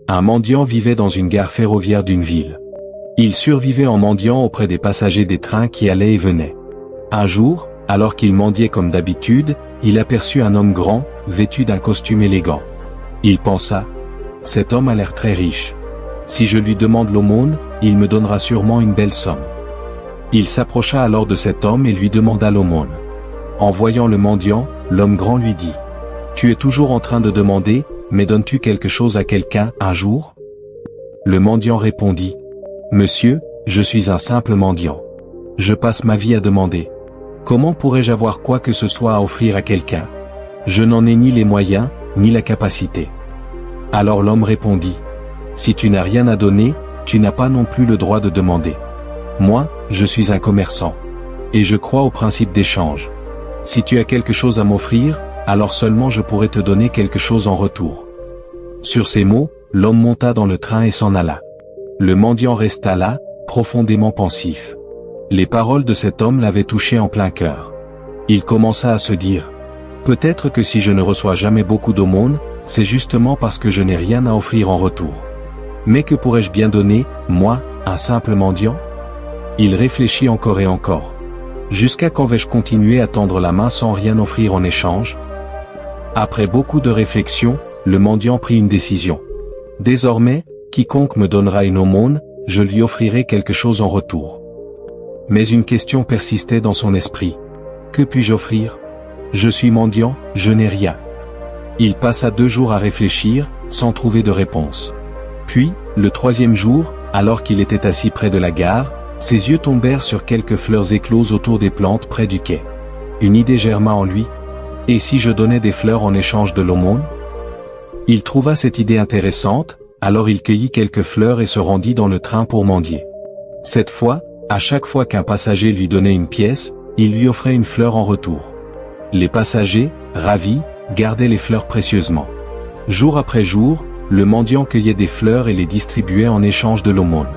Un mendiant vivait dans une gare ferroviaire d'une ville. Il survivait en mendiant auprès des passagers des trains qui allaient et venaient. Un jour, alors qu'il mendiait comme d'habitude, il aperçut un homme grand, vêtu d'un costume élégant. Il pensa, « Cet homme a l'air très riche. Si je lui demande l'aumône, il me donnera sûrement une belle somme. » Il s'approcha alors de cet homme et lui demanda l'aumône. En voyant le mendiant, l'homme grand lui dit, « Tu es toujours en train de demander, mais donnes-tu quelque chose à quelqu'un un jour ?» Le mendiant répondit, « Monsieur, je suis un simple mendiant. Je passe ma vie à demander. Comment pourrais-je avoir quoi que ce soit à offrir à quelqu'un? Je n'en ai ni les moyens, ni la capacité. » Alors l'homme répondit, « Si tu n'as rien à donner, tu n'as pas non plus le droit de demander. Moi, je suis un commerçant. Et je crois au principe d'échange. Si tu as quelque chose à m'offrir, alors seulement je pourrai te donner quelque chose en retour. » Sur ces mots, l'homme monta dans le train et s'en alla. Le mendiant resta là, profondément pensif. Les paroles de cet homme l'avaient touché en plein cœur. Il commença à se dire, « Peut-être que si je ne reçois jamais beaucoup d'aumônes, c'est justement parce que je n'ai rien à offrir en retour. Mais que pourrais-je bien donner, moi, un simple mendiant ?» Il réfléchit encore et encore. Jusqu'à quand vais-je continuer à tendre la main sans rien offrir en échange? Après beaucoup de réflexion, le mendiant prit une décision. Désormais, quiconque me donnera une aumône, je lui offrirai quelque chose en retour. Mais une question persistait dans son esprit. Que puis-je offrir? Je suis mendiant, je n'ai rien. Il passa 2 jours à réfléchir, sans trouver de réponse. Puis, le 3e jour, alors qu'il était assis près de la gare, ses yeux tombèrent sur quelques fleurs écloses autour des plantes près du quai. Une idée germa en lui. Et si je donnais des fleurs en échange de l'aumône? Il trouva cette idée intéressante, alors il cueillit quelques fleurs et se rendit dans le train pour mendier. Cette fois, à chaque fois qu'un passager lui donnait une pièce, il lui offrait une fleur en retour. Les passagers, ravis, gardaient les fleurs précieusement. Jour après jour, le mendiant cueillait des fleurs et les distribuait en échange de l'aumône.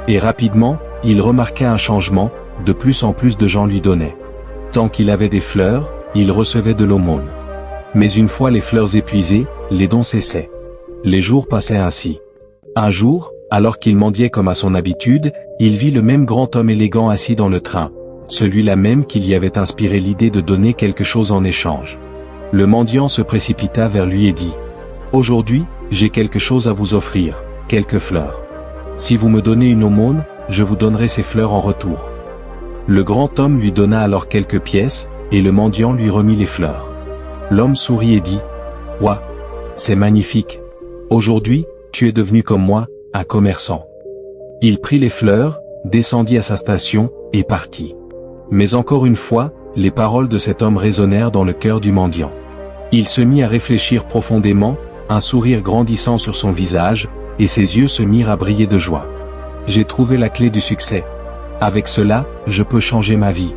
Et rapidement, il remarqua un changement, de plus en plus de gens lui donnaient. Tant qu'il avait des fleurs, il recevait de l'aumône. Mais une fois les fleurs épuisées, les dons cessaient. Les jours passaient ainsi. Un jour, alors qu'il mendiait comme à son habitude, il vit le même grand homme élégant assis dans le train, celui-là même qui lui avait inspiré l'idée de donner quelque chose en échange. Le mendiant se précipita vers lui et dit, « Aujourd'hui, j'ai quelque chose à vous offrir, quelques fleurs. Si vous me donnez une aumône, je vous donnerai ces fleurs en retour. » Le grand homme lui donna alors quelques pièces, et le mendiant lui remit les fleurs. L'homme sourit et dit, « Ouah, c'est magnifique. Aujourd'hui, tu es devenu comme moi, un commerçant. » Il prit les fleurs, descendit à sa station, et partit. Mais encore une fois, les paroles de cet homme résonnèrent dans le cœur du mendiant. Il se mit à réfléchir profondément, un sourire grandissant sur son visage, et ses yeux se mirent à briller de joie. « J'ai trouvé la clé du succès. Avec cela, je peux changer ma vie. »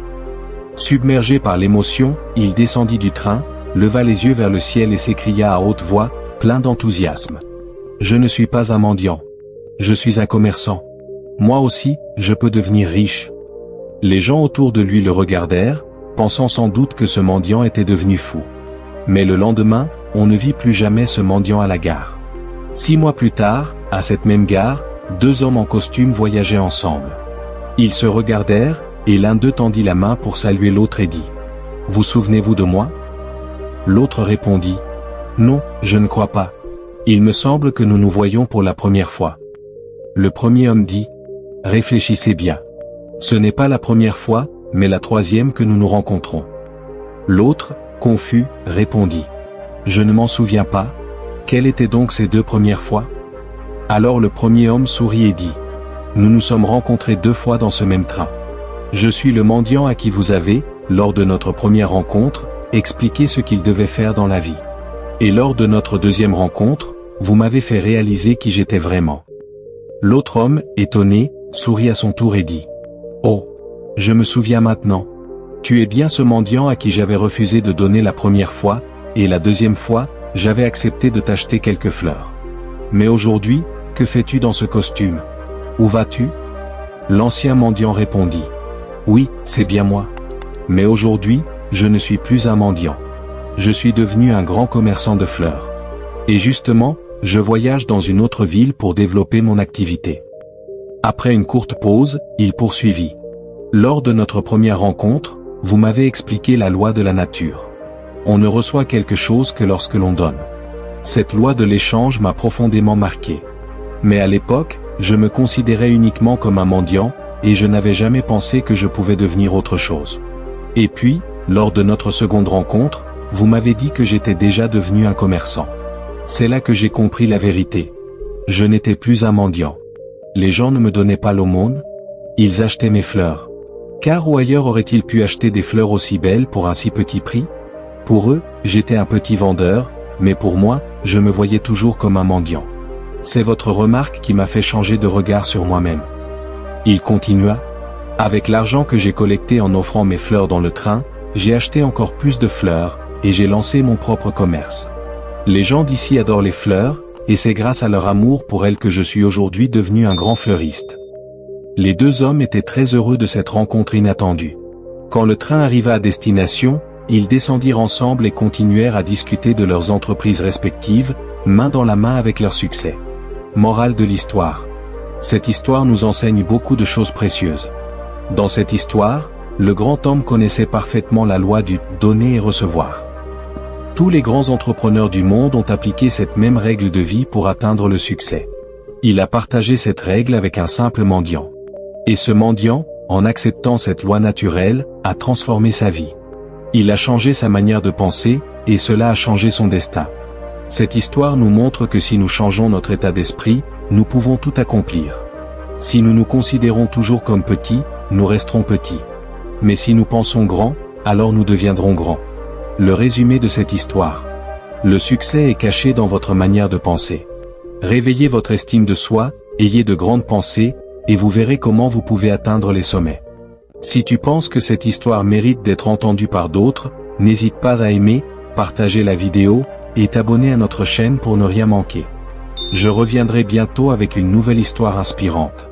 Submergé par l'émotion, il descendit du train, leva les yeux vers le ciel et s'écria à haute voix, plein d'enthousiasme. « Je ne suis pas un mendiant. Je suis un commerçant. Moi aussi, je peux devenir riche. » Les gens autour de lui le regardèrent, pensant sans doute que ce mendiant était devenu fou. Mais le lendemain, on ne vit plus jamais ce mendiant à la gare. 6 mois plus tard, à cette même gare, 2 hommes en costume voyageaient ensemble. Ils se regardèrent, et l'un d'eux tendit la main pour saluer l'autre et dit, « Vous souvenez-vous de moi ?» L'autre répondit, « Non, je ne crois pas. Il me semble que nous nous voyons pour la première fois. » Le premier homme dit, « Réfléchissez bien. Ce n'est pas la première fois, mais la 3e que nous nous rencontrons. » L'autre, confus, répondit, « Je ne m'en souviens pas. Quelles étaient donc ces 2 premières fois ?» Alors le premier homme sourit et dit, « Nous nous sommes rencontrés 2 fois dans ce même train. Je suis le mendiant à qui vous avez, lors de notre première rencontre, expliqué ce qu'il devait faire dans la vie. Et lors de notre 2e rencontre, vous m'avez fait réaliser qui j'étais vraiment. » L'autre homme, étonné, sourit à son tour et dit, « Oh, je me souviens maintenant. Tu es bien ce mendiant à qui j'avais refusé de donner la première fois, et la 2e fois, j'avais accepté de t'acheter quelques fleurs. Mais aujourd'hui, que fais-tu dans ce costume? Où vas-tu » L'ancien mendiant répondit, « Oui, c'est bien moi. Mais aujourd'hui, je ne suis plus un mendiant. Je suis devenu un grand commerçant de fleurs. Et justement, je voyage dans une autre ville pour développer mon activité. Après une courte pause, il poursuivit. Lors de notre première rencontre, vous m'avez expliqué la loi de la nature. On ne reçoit quelque chose que lorsque l'on donne. Cette loi de l'échange m'a profondément marqué. Mais à l'époque, je me considérais uniquement comme un mendiant, et je n'avais jamais pensé que je pouvais devenir autre chose. Et puis, lors de notre seconde rencontre, vous m'avez dit que j'étais déjà devenu un commerçant. C'est là que j'ai compris la vérité. Je n'étais plus un mendiant. Les gens ne me donnaient pas l'aumône, ils achetaient mes fleurs. Car où ailleurs auraient-ils pu acheter des fleurs aussi belles pour un si petit prix? Pour eux, j'étais un petit vendeur, mais pour moi, je me voyais toujours comme un mendiant. C'est votre remarque qui m'a fait changer de regard sur moi-même. Il continua. Avec l'argent que j'ai collecté en offrant mes fleurs dans le train, j'ai acheté encore plus de fleurs, et j'ai lancé mon propre commerce. Les gens d'ici adorent les fleurs, et c'est grâce à leur amour pour elles que je suis aujourd'hui devenu un grand fleuriste. Les deux hommes étaient très heureux de cette rencontre inattendue. Quand le train arriva à destination, ils descendirent ensemble et continuèrent à discuter de leurs entreprises respectives, main dans la main avec leur succès. Morale de l'histoire. Cette histoire nous enseigne beaucoup de choses précieuses. Dans cette histoire, le grand homme connaissait parfaitement la loi du « donner et recevoir ». Tous les grands entrepreneurs du monde ont appliqué cette même règle de vie pour atteindre le succès. Il a partagé cette règle avec un simple mendiant. Et ce mendiant, en acceptant cette loi naturelle, a transformé sa vie. Il a changé sa manière de penser, et cela a changé son destin. Cette histoire nous montre que si nous changeons notre état d'esprit, nous pouvons tout accomplir. Si nous nous considérons toujours comme petits, nous resterons petits. Mais si nous pensons grand, alors nous deviendrons grands. Le résumé de cette histoire. Le succès est caché dans votre manière de penser. Réveillez votre estime de soi, ayez de grandes pensées, et vous verrez comment vous pouvez atteindre les sommets. Si tu penses que cette histoire mérite d'être entendue par d'autres, n'hésite pas à aimer, partager la vidéo, et t'abonner à notre chaîne pour ne rien manquer. Je reviendrai bientôt avec une nouvelle histoire inspirante.